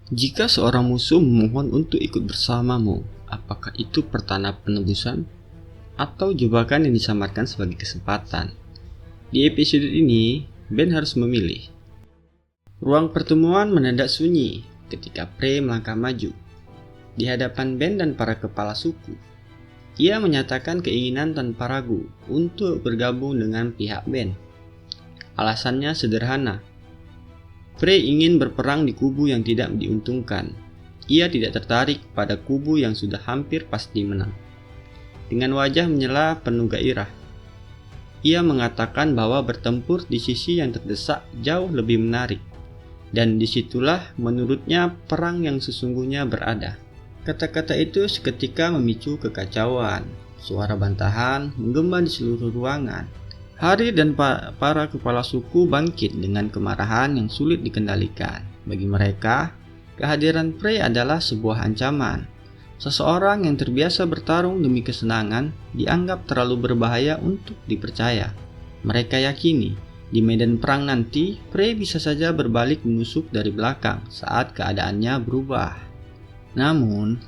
Jika seorang musuh memohon untuk ikut bersamamu, apakah itu pertanda penebusan atau jebakan yang disamarkan sebagai kesempatan? Di episode ini, Ben harus memilih. Ruang pertemuan mendadak sunyi ketika Prey melangkah maju di hadapan Ben dan para kepala suku. Ia menyatakan keinginan tanpa ragu untuk bergabung dengan pihak Ben. Alasannya sederhana. Prey ingin berperang di kubu yang tidak diuntungkan. Ia tidak tertarik pada kubu yang sudah hampir pasti menang. Dengan wajah menyela penuh gairah, ia mengatakan bahwa bertempur di sisi yang terdesak jauh lebih menarik. Dan disitulah menurutnya perang yang sesungguhnya berada. Kata-kata itu seketika memicu kekacauan. Suara bantahan menggema di seluruh ruangan. Harry dan para kepala suku bangkit dengan kemarahan yang sulit dikendalikan. Bagi mereka, kehadiran Prey adalah sebuah ancaman. Seseorang yang terbiasa bertarung demi kesenangan dianggap terlalu berbahaya untuk dipercaya. Mereka yakini, di medan perang nanti, Prey bisa saja berbalik menusuk dari belakang saat keadaannya berubah. Namun,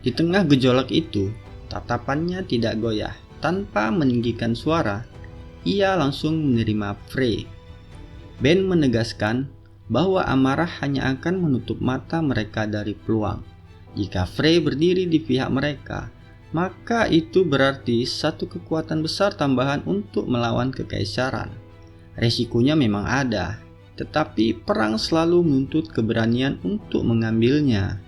di tengah gejolak itu, tatapannya tidak goyah. Tanpa meninggikan suara, ia langsung menerima Prey. Ben menegaskan bahwa amarah hanya akan menutup mata mereka dari peluang. Jika Prey berdiri di pihak mereka, maka itu berarti satu kekuatan besar tambahan untuk melawan kekaisaran. Resikonya memang ada, tetapi perang selalu menuntut keberanian untuk mengambilnya.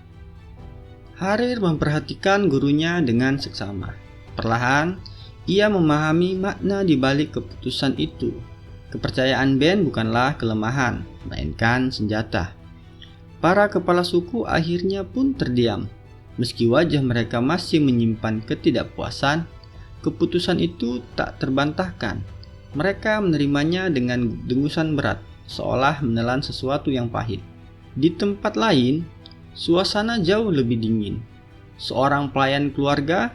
Harry memperhatikan gurunya dengan seksama. Perlahan, ia memahami makna di balik keputusan itu. Kepercayaan Ben bukanlah kelemahan, melainkan senjata. Para kepala suku akhirnya pun terdiam. Meski wajah mereka masih menyimpan ketidakpuasan, keputusan itu tak terbantahkan. Mereka menerimanya dengan dengusan berat, seolah menelan sesuatu yang pahit. Di tempat lain, suasana jauh lebih dingin. Seorang pelayan keluarga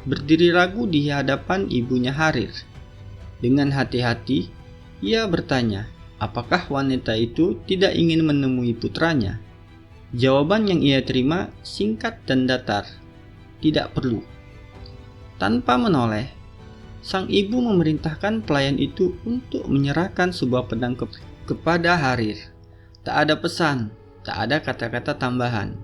berdiri ragu di hadapan ibunya Harir. Dengan hati-hati, ia bertanya, apakah wanita itu tidak ingin menemui putranya? Jawaban yang ia terima singkat dan datar, tidak perlu. Tanpa menoleh, sang ibu memerintahkan pelayan itu untuk menyerahkan sebuah pedang kepada Harir. Tak ada pesan, tak ada kata-kata tambahan.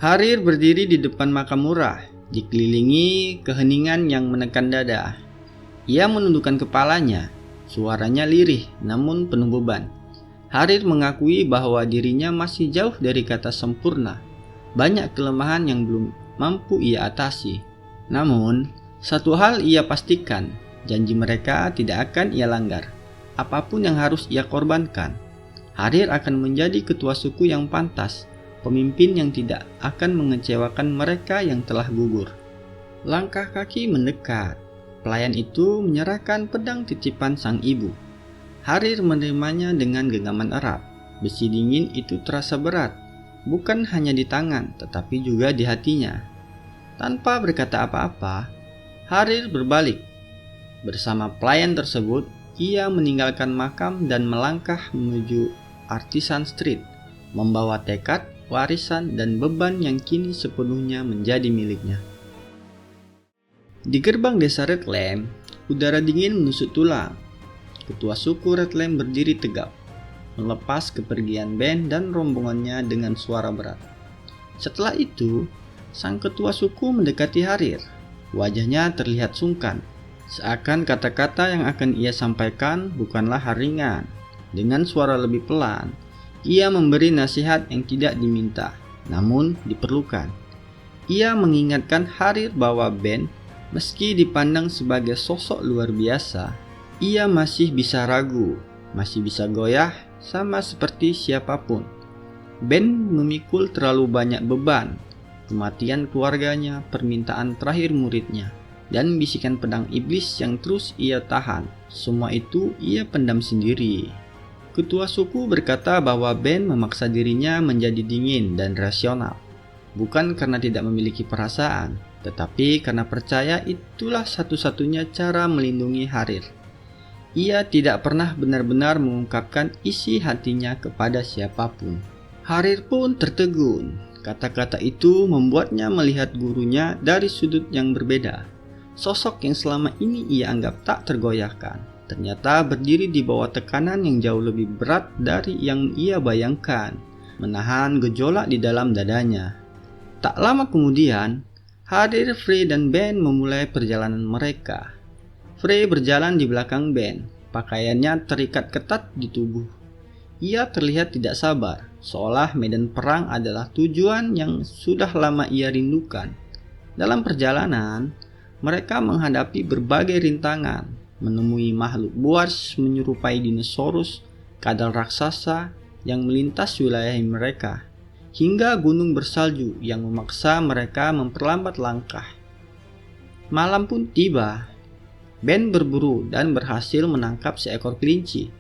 Harir berdiri di depan makam murah, dikelilingi keheningan yang menekan dada. Ia menundukkan kepalanya, suaranya lirih namun penuh beban. Harir mengakui bahwa dirinya masih jauh dari kata sempurna. Banyak kelemahan yang belum mampu ia atasi. Namun, satu hal ia pastikan, janji mereka tidak akan ia langgar. Apapun yang harus ia korbankan, Harir akan menjadi ketua suku yang pantas, pemimpin yang tidak akan mengecewakan mereka yang telah gugur. Langkah kaki mendekat. Pelayan itu menyerahkan pedang titipan sang ibu. Harir menerimanya dengan genggaman erat. Besi dingin itu terasa berat, bukan hanya di tangan, tetapi juga di hatinya. Tanpa berkata apa-apa, Harir berbalik. Bersama pelayan tersebut, ia meninggalkan makam dan melangkah menuju Artisan Street, membawa tekad, warisan, dan beban yang kini sepenuhnya menjadi miliknya. Di gerbang desa Red Lamp, udara dingin menusuk tulang. Ketua suku Red Lamp berdiri tegap, melepas kepergian Ben dan rombongannya dengan suara berat. Setelah itu, sang ketua suku mendekati Harir. Wajahnya terlihat sungkan, seakan kata-kata yang akan ia sampaikan bukanlah ringan. Dengan suara lebih pelan, ia memberi nasihat yang tidak diminta, namun diperlukan. Ia mengingatkan Harir bahwa Ben, meski dipandang sebagai sosok luar biasa, ia masih bisa ragu, masih bisa goyah, sama seperti siapapun. Ben memikul terlalu banyak beban, kematian keluarganya, permintaan terakhir muridnya, dan bisikan pedang iblis yang terus ia tahan. Semua itu ia pendam sendiri. Ketua suku berkata bahwa Ben memaksa dirinya menjadi dingin dan rasional, bukan karena tidak memiliki perasaan, tetapi karena percaya itulah satu-satunya cara melindungi Harir. Ia tidak pernah benar-benar mengungkapkan isi hatinya kepada siapapun. Harir pun tertegun. Kata-kata itu membuatnya melihat gurunya dari sudut yang berbeda. Sosok yang selama ini ia anggap tak tergoyahkan, ternyata berdiri di bawah tekanan yang jauh lebih berat dari yang ia bayangkan, menahan gejolak di dalam dadanya. Tak lama kemudian, Harir, Frey, dan Ben memulai perjalanan mereka. Frey berjalan di belakang Ben, pakaiannya terikat ketat di tubuh. Ia terlihat tidak sabar, seolah medan perang adalah tujuan yang sudah lama ia rindukan. Dalam perjalanan, mereka menghadapi berbagai rintangan, menemui makhluk buas menyerupai dinosaurus, kadal raksasa yang melintas wilayah mereka, hingga gunung bersalju yang memaksa mereka memperlambat langkah. Malam pun tiba. Ben berburu dan berhasil menangkap seekor kelinci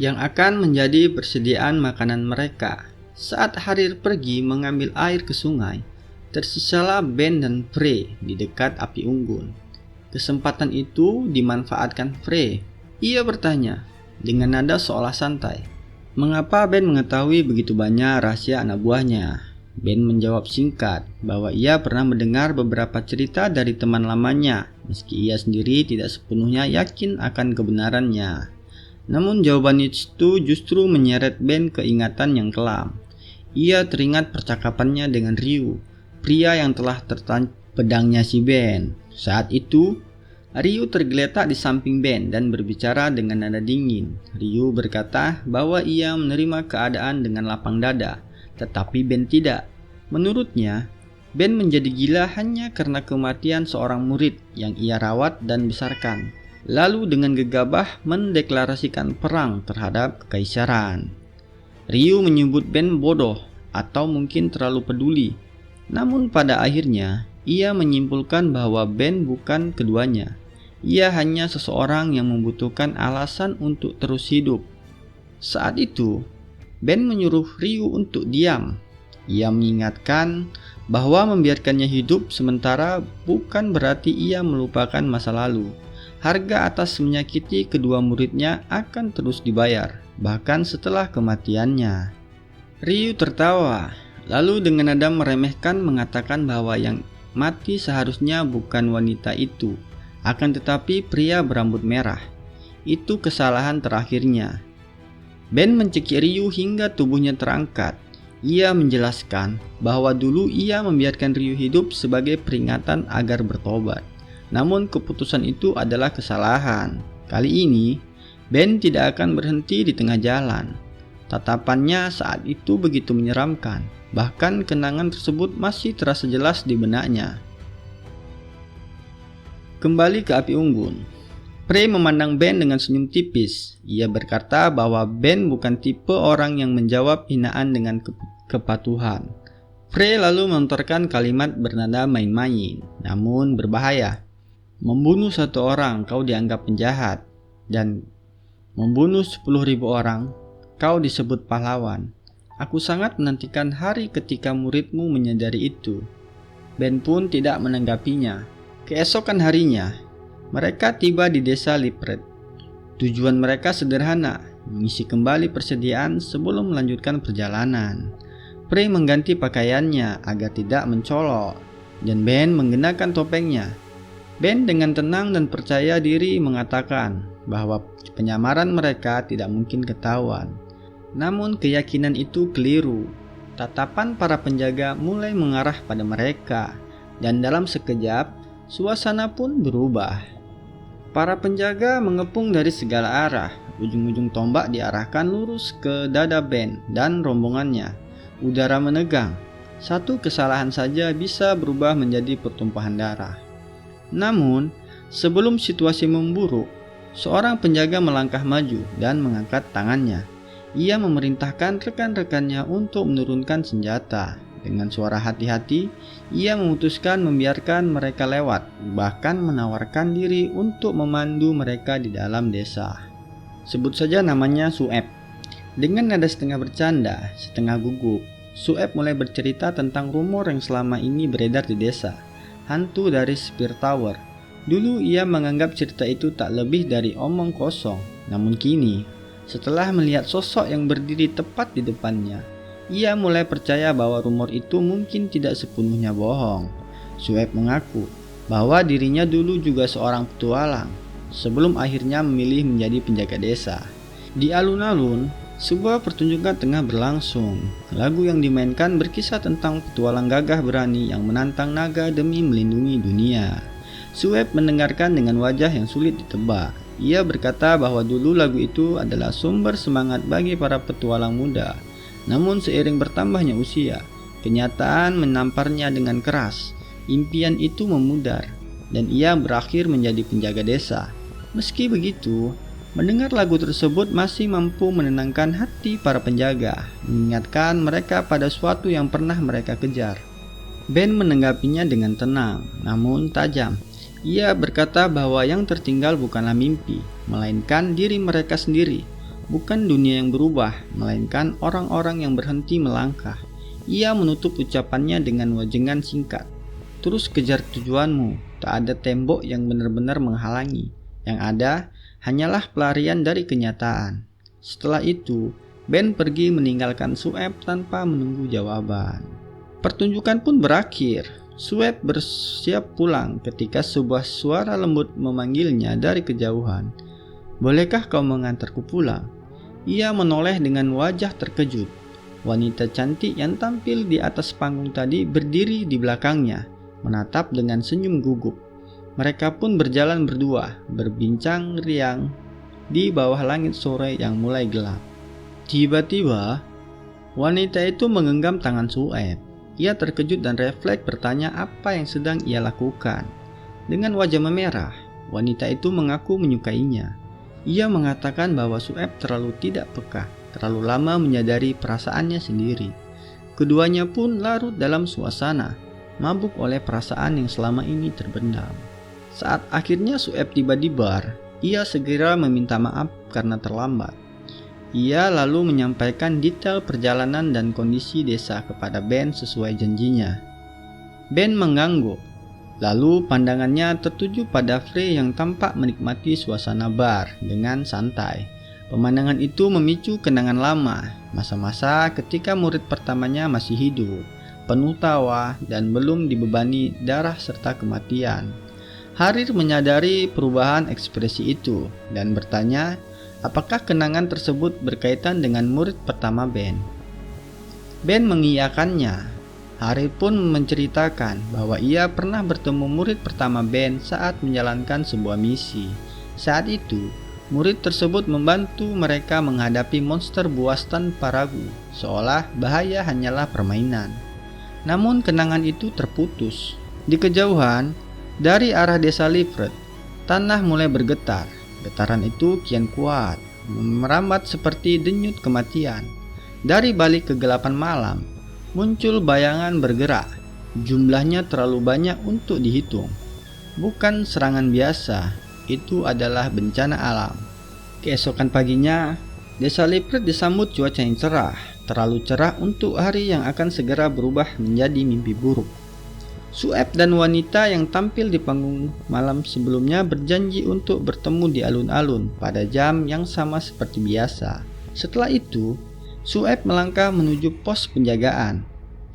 yang akan menjadi persediaan makanan mereka. Saat Harir pergi mengambil air ke sungai, tersisalah Ben dan Frey di dekat api unggun. Kesempatan itu dimanfaatkan Frey. Ia bertanya dengan nada seolah santai, "Mengapa Ben mengetahui begitu banyak rahasia anak buahnya?" Ben menjawab singkat bahwa ia pernah mendengar beberapa cerita dari teman lamanya, meski ia sendiri tidak sepenuhnya yakin akan kebenarannya. Namun jawaban itu justru menyeret Ben ke ingatan yang kelam. Ia teringat percakapannya dengan Ryu, pria yang telah tertancap pedangnya si Ben. Saat itu, Ryu tergeletak di samping Ben dan berbicara dengan nada dingin. Ryu berkata bahwa ia menerima keadaan dengan lapang dada, tetapi Ben tidak. Menurutnya, Ben menjadi gila hanya karena kematian seorang murid yang ia rawat dan besarkan. Lalu dengan gegabah mendeklarasikan perang terhadap kekaisaran. Ryu menyebut Ben bodoh atau mungkin terlalu peduli. Namun pada akhirnya, ia menyimpulkan bahwa Ben bukan keduanya. Ia hanya seseorang yang membutuhkan alasan untuk terus hidup. Saat itu, Ben menyuruh Ryu untuk diam. Ia mengingatkan bahwa membiarkannya hidup sementara bukan berarti ia melupakan masa lalu. Harga atas menyakiti kedua muridnya akan terus dibayar, bahkan setelah kematiannya. Ryu tertawa, lalu dengan nada meremehkan mengatakan bahwa yang mati seharusnya bukan wanita itu, akan tetapi pria berambut merah. Itu kesalahan terakhirnya. Ben mencekik Ryu hingga tubuhnya terangkat. Ia menjelaskan bahwa dulu ia membiarkan Ryu hidup sebagai peringatan agar bertobat. Namun keputusan itu adalah kesalahan. Kali ini, Ben tidak akan berhenti di tengah jalan. Tatapannya saat itu begitu menyeramkan. Bahkan kenangan tersebut masih terasa jelas di benaknya. Kembali ke api unggun. Frey memandang Ben dengan senyum tipis. Ia berkata bahwa Ben bukan tipe orang yang menjawab hinaan dengan kepatuhan. Frey lalu melontarkan kalimat bernada main-main, namun berbahaya. Membunuh satu orang kau dianggap penjahat, dan membunuh 10.000 orang kau disebut pahlawan. Aku sangat menantikan hari ketika muridmu menyadari itu. Ben pun tidak menanggapinya. Keesokan harinya, mereka tiba di desa Lipret. Tujuan mereka sederhana, mengisi kembali persediaan sebelum melanjutkan perjalanan. Frey mengganti pakaiannya agar tidak mencolok, dan Ben mengenakan topengnya. Ben dengan tenang dan percaya diri mengatakan bahwa penyamaran mereka tidak mungkin ketahuan. Namun keyakinan itu keliru. Tatapan para penjaga mulai mengarah pada mereka, dan dalam sekejap, suasana pun berubah. Para penjaga mengepung dari segala arah. Ujung-ujung tombak diarahkan lurus ke dada Ben dan rombongannya. Udara menegang. Satu kesalahan saja bisa berubah menjadi pertumpahan darah. Namun, sebelum situasi memburuk, seorang penjaga melangkah maju dan mengangkat tangannya. Ia memerintahkan rekan-rekannya untuk menurunkan senjata. Dengan suara hati-hati, ia memutuskan membiarkan mereka lewat, bahkan menawarkan diri untuk memandu mereka di dalam desa. Sebut saja namanya Sueb. Dengan nada setengah bercanda, setengah gugup, Sueb mulai bercerita tentang rumor yang selama ini beredar di desa. Hantu dari Spear Tower. Dulu ia menganggap cerita itu tak lebih dari omong kosong. Namun kini, setelah melihat sosok yang berdiri tepat di depannya, Ia mulai percaya bahwa rumor itu mungkin tidak sepenuhnya bohong. Sueb mengaku bahwa dirinya dulu juga seorang petualang, sebelum akhirnya memilih menjadi penjaga desa. Di alun-alun, sebuah pertunjukan tengah berlangsung. Lagu yang dimainkan berkisah tentang petualang gagah berani yang menantang naga demi melindungi dunia. Sueb mendengarkan dengan wajah yang sulit ditebak. Ia berkata bahwa dulu lagu itu adalah sumber semangat bagi para petualang muda. Namun seiring bertambahnya usia, kenyataan menamparnya dengan keras. Impian itu memudar, dan ia berakhir menjadi penjaga desa. Meski begitu, mendengar lagu tersebut masih mampu menenangkan hati para penjaga, mengingatkan mereka pada sesuatu yang pernah mereka kejar. Ben menanggapinya dengan tenang, namun tajam. Ia berkata bahwa yang tertinggal bukanlah mimpi, melainkan diri mereka sendiri. Bukan dunia yang berubah, melainkan orang-orang yang berhenti melangkah. Ia menutup ucapannya dengan wajengan singkat. Terus kejar tujuanmu, tak ada tembok yang benar-benar menghalangi. Yang ada hanyalah pelarian dari kenyataan. Setelah itu, Ben pergi meninggalkan Sueb tanpa menunggu jawaban. Pertunjukan pun berakhir. Sueb bersiap pulang ketika sebuah suara lembut memanggilnya dari kejauhan. "Bolehkah kau mengantarku pulang?" Ia menoleh dengan wajah terkejut. Wanita cantik yang tampil di atas panggung tadi berdiri di belakangnya, menatap dengan senyum gugup. Mereka pun berjalan berdua, berbincang riang di bawah langit sore yang mulai gelap. Tiba-tiba, wanita itu menggenggam tangan Sueb. Ia terkejut dan refleks bertanya apa yang sedang ia lakukan. Dengan wajah memerah, wanita itu mengaku menyukainya. Ia mengatakan bahwa Sueb terlalu tidak peka, terlalu lama menyadari perasaannya sendiri. Keduanya pun larut dalam suasana, mabuk oleh perasaan yang selama ini terbendam. Saat akhirnya Sueb tiba di bar, ia segera meminta maaf karena terlambat. Ia lalu menyampaikan detail perjalanan dan kondisi desa kepada Ben sesuai janjinya. Ben mengangguk, lalu pandangannya tertuju pada Frey yang tampak menikmati suasana bar dengan santai. Pemandangan itu memicu kenangan lama, masa-masa ketika murid pertamanya masih hidup, penuh tawa dan belum dibebani darah serta kematian. Harir menyadari perubahan ekspresi itu dan bertanya, apakah kenangan tersebut berkaitan dengan murid pertama Ben? Ben mengiyakannya. Harir pun menceritakan bahwa ia pernah bertemu murid pertama Ben saat menjalankan sebuah misi. Saat itu, murid tersebut membantu mereka menghadapi monster buas tanpa ragu, seolah bahaya hanyalah permainan. Namun kenangan itu terputus. Di kejauhan, dari arah desa Livret, tanah mulai bergetar. Getaran itu kian kuat, merambat seperti denyut kematian. Dari balik kegelapan malam, muncul bayangan bergerak. Jumlahnya terlalu banyak untuk dihitung. Bukan serangan biasa, itu adalah bencana alam. Keesokan paginya, desa Livret disambut cuaca yang cerah, terlalu cerah untuk hari yang akan segera berubah menjadi mimpi buruk. Sueb dan wanita yang tampil di panggung malam sebelumnya berjanji untuk bertemu di alun-alun pada jam yang sama seperti biasa. Setelah itu, Sueb melangkah menuju pos penjagaan.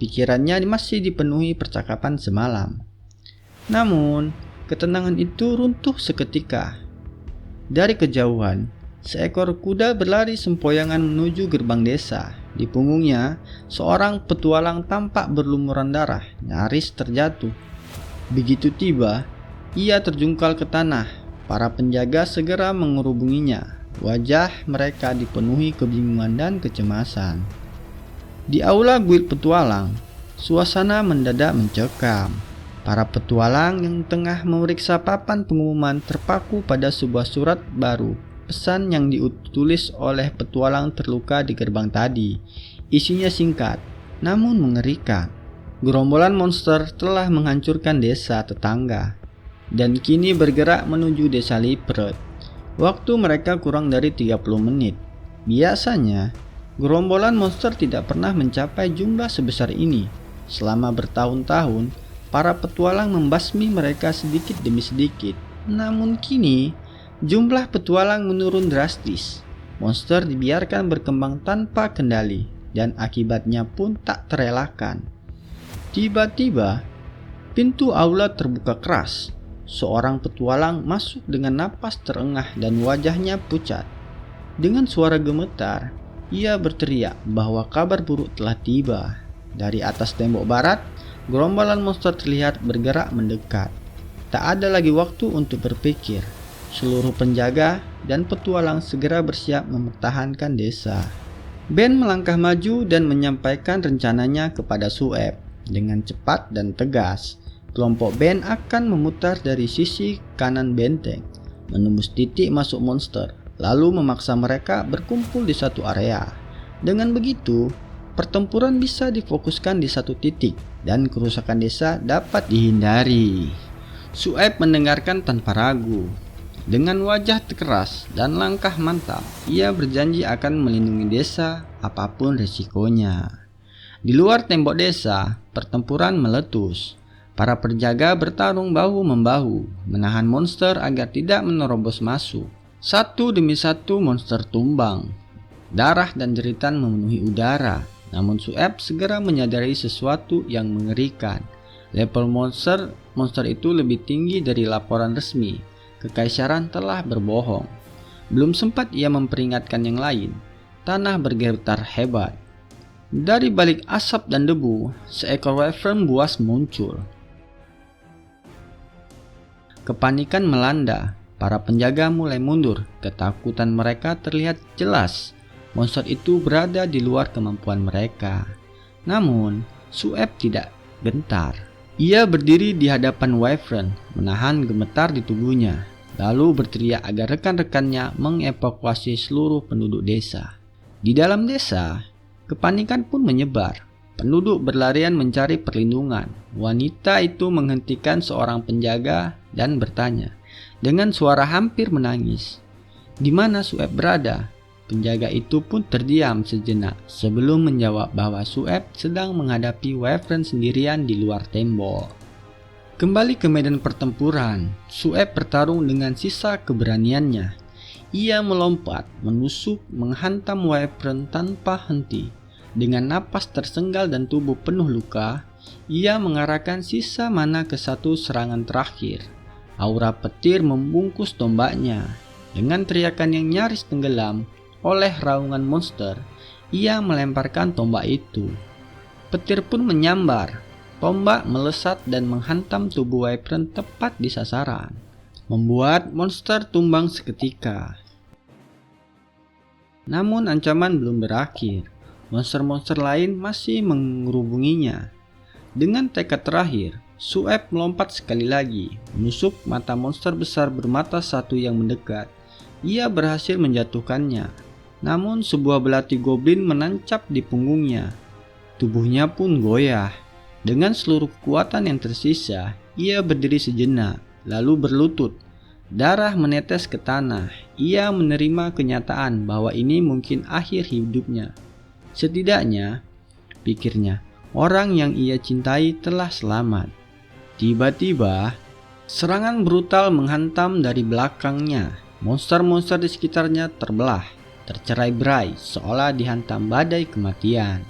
Pikirannya masih dipenuhi percakapan semalam. Namun, ketenangan itu runtuh seketika. Dari kejauhan, seekor kuda berlari sempoyangan menuju gerbang desa. Di punggungnya, seorang petualang tampak berlumuran darah, nyaris terjatuh. Begitu tiba, ia terjungkal ke tanah. Para penjaga segera menghubunginya. Wajah mereka dipenuhi kebingungan dan kecemasan. Di aula guild petualang, suasana mendadak mencekam. Para petualang yang tengah memeriksa papan pengumuman terpaku pada sebuah surat baru. Pesan yang ditulis oleh petualang terluka di gerbang tadi. Isinya singkat, namun mengerikan. Gerombolan monster telah menghancurkan desa tetangga dan kini bergerak menuju desa Livret. Waktu mereka kurang dari 30 menit. Biasanya, gerombolan monster tidak pernah mencapai jumlah sebesar ini. Selama bertahun-tahun, para petualang membasmi mereka sedikit demi sedikit. Namun kini, jumlah petualang menurun drastis. Monster dibiarkan berkembang tanpa kendali. dan akibatnya pun tak terelakkan. Tiba-tiba, pintu aula terbuka keras. Seorang petualang masuk dengan napas terengah dan wajahnya pucat. Dengan suara gemetar, ia berteriak bahwa kabar buruk telah tiba. Dari atas tembok barat, gerombolan monster terlihat bergerak mendekat. Tak ada lagi waktu untuk berpikir. Seluruh penjaga dan petualang segera bersiap mempertahankan desa. Ben melangkah maju dan menyampaikan rencananya kepada Sueb. Dengan cepat dan tegas, kelompok Ben akan memutar dari sisi kanan benteng, menembus titik masuk monster, lalu memaksa mereka berkumpul di satu area. Dengan begitu, pertempuran bisa difokuskan di satu titik dan kerusakan desa dapat dihindari. Sueb mendengarkan tanpa ragu. Dengan wajah keras dan langkah mantap, ia berjanji akan melindungi desa apapun resikonya. Di luar tembok desa, pertempuran meletus. Para penjaga bertarung bahu-membahu, menahan monster agar tidak menerobos masuk. Satu demi satu monster tumbang. Darah dan jeritan memenuhi udara. Namun Sueb segera menyadari sesuatu yang mengerikan. Level monster itu lebih tinggi dari laporan resmi. Kekaisaran telah berbohong. Belum sempat ia memperingatkan yang lain, tanah bergetar hebat. Dari balik asap dan debu, seekor wyvern buas muncul. Kepanikan melanda, para penjaga mulai mundur. Ketakutan mereka terlihat jelas. Monster itu berada di luar kemampuan mereka. Namun, Sueb tidak gentar. Ia berdiri di hadapan wyvern, menahan gemetar di tubuhnya, lalu berteriak agar rekan-rekannya mengevakuasi seluruh penduduk desa. Di dalam desa, kepanikan pun menyebar. Penduduk berlarian mencari perlindungan. Wanita itu menghentikan seorang penjaga dan bertanya, dengan suara hampir menangis, "Di mana Sueb berada?" Penjaga itu pun terdiam sejenak sebelum menjawab bahwa Sueb sedang menghadapi wyvern sendirian di luar tembok. Kembali ke medan pertempuran, Sueb bertarung dengan sisa keberaniannya. Ia melompat, menusuk, menghantam wyvern tanpa henti. Dengan napas tersenggal dan tubuh penuh luka, ia mengarahkan sisa mana ke satu serangan terakhir. Aura petir membungkus tombaknya. Dengan teriakan yang nyaris tenggelam oleh raungan monster, ia melemparkan tombak itu. Petir pun menyambar. Tombak melesat dan menghantam tubuh wyvern tepat di sasaran, membuat monster tumbang seketika. Namun ancaman belum berakhir. Monster-monster lain masih mengerubunginya. Dengan tekad terakhir, Sueb melompat sekali lagi, menusuk mata monster besar bermata satu yang mendekat. Ia berhasil menjatuhkannya. Namun sebuah belati goblin menancap di punggungnya. Tubuhnya pun goyah. Dengan seluruh kekuatan yang tersisa, ia berdiri sejenak, lalu berlutut. Darah menetes ke tanah. Ia menerima kenyataan bahwa ini mungkin akhir hidupnya. Setidaknya, pikirnya, orang yang ia cintai telah selamat. Tiba-tiba, serangan brutal menghantam dari belakangnya. Monster-monster di sekitarnya terbelah, tercerai-berai seolah dihantam badai kematian.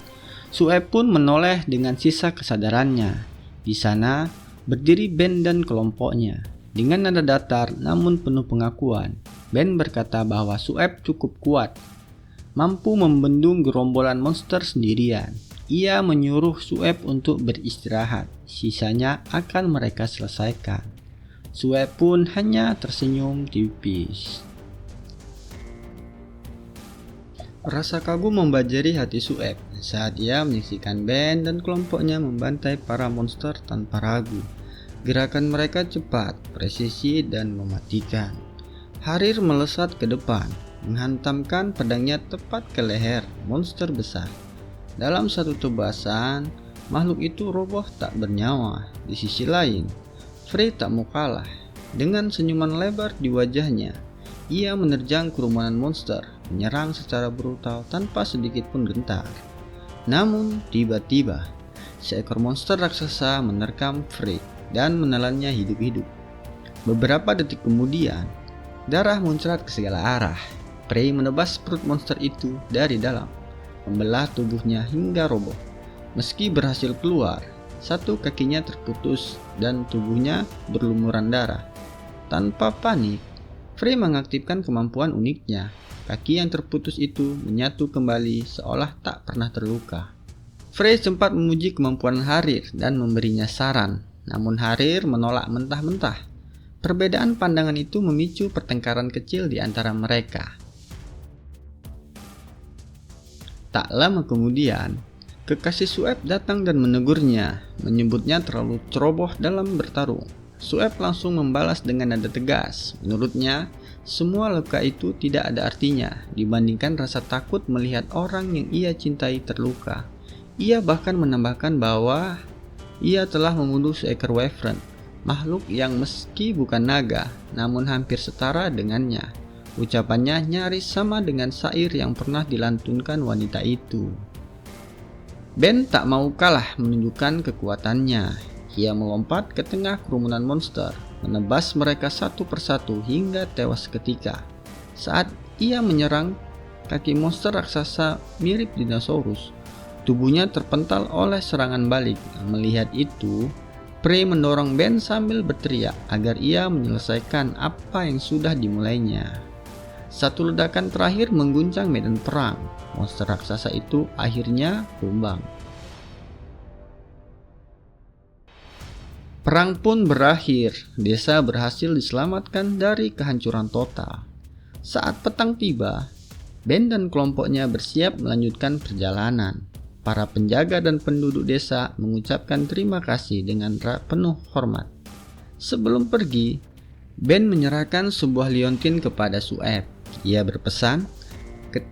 Sueb pun menoleh dengan sisa kesadarannya. Di sana berdiri Ben dan kelompoknya. Dengan nada datar namun penuh pengakuan, Ben berkata bahwa Sueb cukup kuat, mampu membendung gerombolan monster sendirian. Ia menyuruh Sueb untuk beristirahat, sisanya akan mereka selesaikan. Sueb pun hanya tersenyum tipis. Rasa kagum membajari hati Sueb saat ia menyaksikan Ben dan kelompoknya membantai para monster tanpa ragu. Gerakan mereka cepat, presisi, dan mematikan. Harir melesat ke depan, menghantamkan pedangnya tepat ke leher monster besar. Dalam satu tebasan, makhluk itu roboh tak bernyawa. Di sisi lain, Frey tak mau kalah. Dengan senyuman lebar di wajahnya, ia menerjang kerumunan monster, menyerang secara brutal tanpa sedikit pun gentar. Namun, tiba-tiba, seekor monster raksasa menerkam Frey dan menelannya hidup-hidup. Beberapa detik kemudian, darah muncrat ke segala arah. Frey menebas perut monster itu dari dalam, membelah tubuhnya hingga roboh. Meski berhasil keluar, satu kakinya terputus dan tubuhnya berlumuran darah. Tanpa panik, Frey mengaktifkan kemampuan uniknya. Kaki yang terputus itu menyatu kembali seolah tak pernah terluka. Frey sempat memuji kemampuan Harir dan memberinya saran, namun Harir menolak mentah-mentah. Perbedaan pandangan itu memicu pertengkaran kecil di antara mereka. Tak lama kemudian, kekasih Sueb datang dan menegurnya, menyebutnya terlalu ceroboh dalam bertarung. Sueb langsung membalas dengan nada tegas. Menurutnya, semua luka itu tidak ada artinya dibandingkan rasa takut melihat orang yang ia cintai terluka. Ia bahkan menambahkan bahwa ia telah membunuh seekor wyvern, makhluk yang meski bukan naga, namun hampir setara dengannya. Ucapannya nyaris sama dengan syair yang pernah dilantunkan wanita itu. Ben tak mau kalah menunjukkan kekuatannya. Ia melompat ke tengah kerumunan monster, menebas mereka satu persatu hingga tewas seketika. Saat ia menyerang kaki monster raksasa mirip dinosaurus, tubuhnya terpental oleh serangan balik. Melihat itu, Frey mendorong Ben sambil berteriak agar ia menyelesaikan apa yang sudah dimulainya. Satu ledakan terakhir mengguncang medan perang. Monster raksasa itu akhirnya tumbang. Perang pun berakhir. Desa berhasil diselamatkan dari kehancuran total. Saat petang tiba, Ben dan kelompoknya bersiap melanjutkan perjalanan. Para penjaga dan penduduk desa mengucapkan terima kasih dengan penuh hormat. Sebelum pergi, Ben menyerahkan sebuah liontin kepada Sueb. Ia berpesan,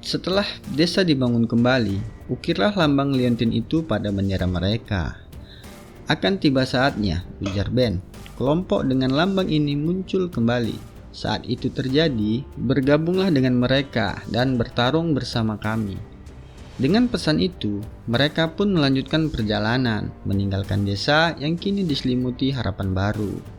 setelah desa dibangun kembali, ukirlah lambang liontin itu pada bendera mereka. Akan tiba saatnya, ujar Ben. Kelompok dengan lambang ini muncul kembali. Saat itu terjadi, bergabunglah dengan mereka dan bertarung bersama kami. Dengan pesan itu, mereka pun melanjutkan perjalanan, meninggalkan desa yang kini diselimuti harapan baru.